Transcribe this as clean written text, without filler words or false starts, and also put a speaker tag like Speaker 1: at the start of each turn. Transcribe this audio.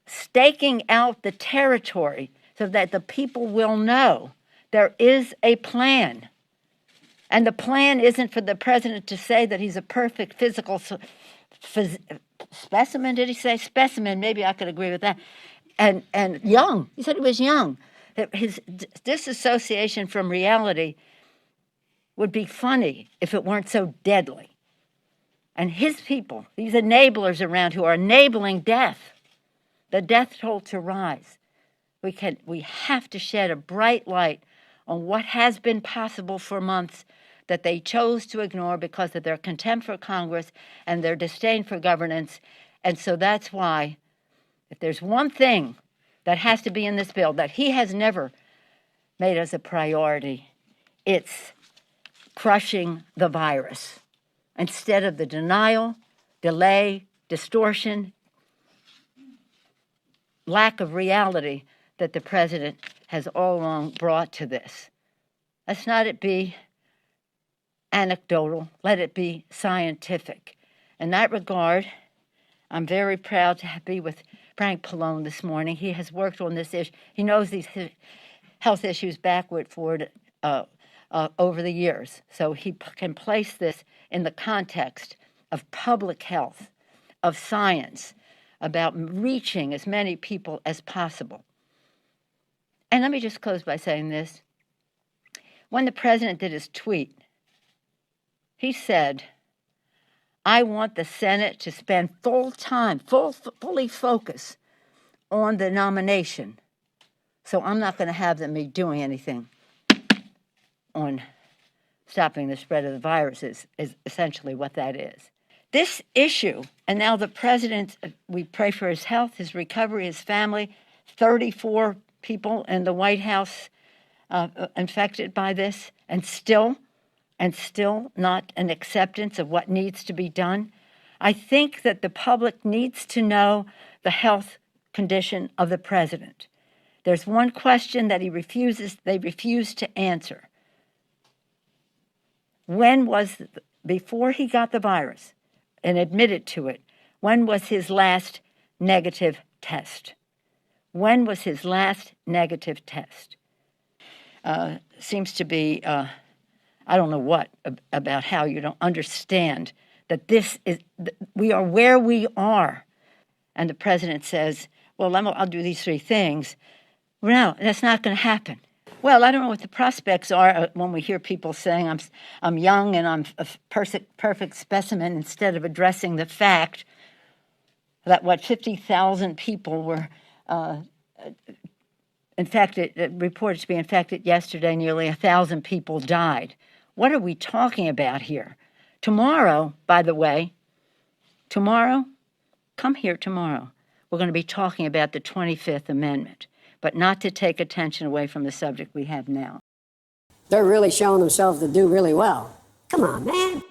Speaker 1: staking out the territory so that the people will know there is a plan. And the plan isn't for the president to say that he's a perfect physical specimen. Did he say specimen? Maybe I could agree with that. And young. He said he was young. His disassociation from reality would be funny if it weren't so deadly. And his people, these enablers around who are enabling death, the death toll to rise. We have to shed a bright light on what has been possible for months that they chose to ignore because of their contempt for Congress and their disdain for governance. And so that's why, if there's one thing that has to be in this bill that he has never made as a priority, it's crushing the virus instead of the denial, delay, distortion, lack of reality that the president has all along brought to this. Let's not it be anecdotal, let it be scientific. In that regard, I'm very proud to be with Frank Pallone this morning. He has worked on this issue. He knows these health issues backward, forward, over the years. So he can place this in the context of public health, of science, about reaching as many people as possible. And let me just close by saying this. When the president did his tweet, he said, I want the Senate to spend fully focus on the nomination. So I'm not going to have them be doing anything on stopping the spread of the virus is essentially what that is. This issue, and now the president, we pray for his health, his recovery, his family, 34 people in the White House infected by this, and still not an acceptance of what needs to be done. I think that the public needs to know the health condition of the president. There's one question that they refuse to answer. Before he got the virus and admitted to it, when was his last negative test? When was his last negative test? Seems to be, I don't know what, about how you don't understand that we are where we are. And the president says, well, I'll do these three things. No, that's not going to happen. Well, I don't know what the prospects are when we hear people saying I'm young and I'm a perfect specimen instead of addressing the fact that 50,000 people were infected, reported to be infected yesterday. Nearly 1,000 people died. What are we talking about here? Tomorrow, by the way, come here tomorrow. We're going to be talking about the 25th Amendment, but not to take attention away from the subject we have now.
Speaker 2: They're really showing themselves to do really well. Come on, man.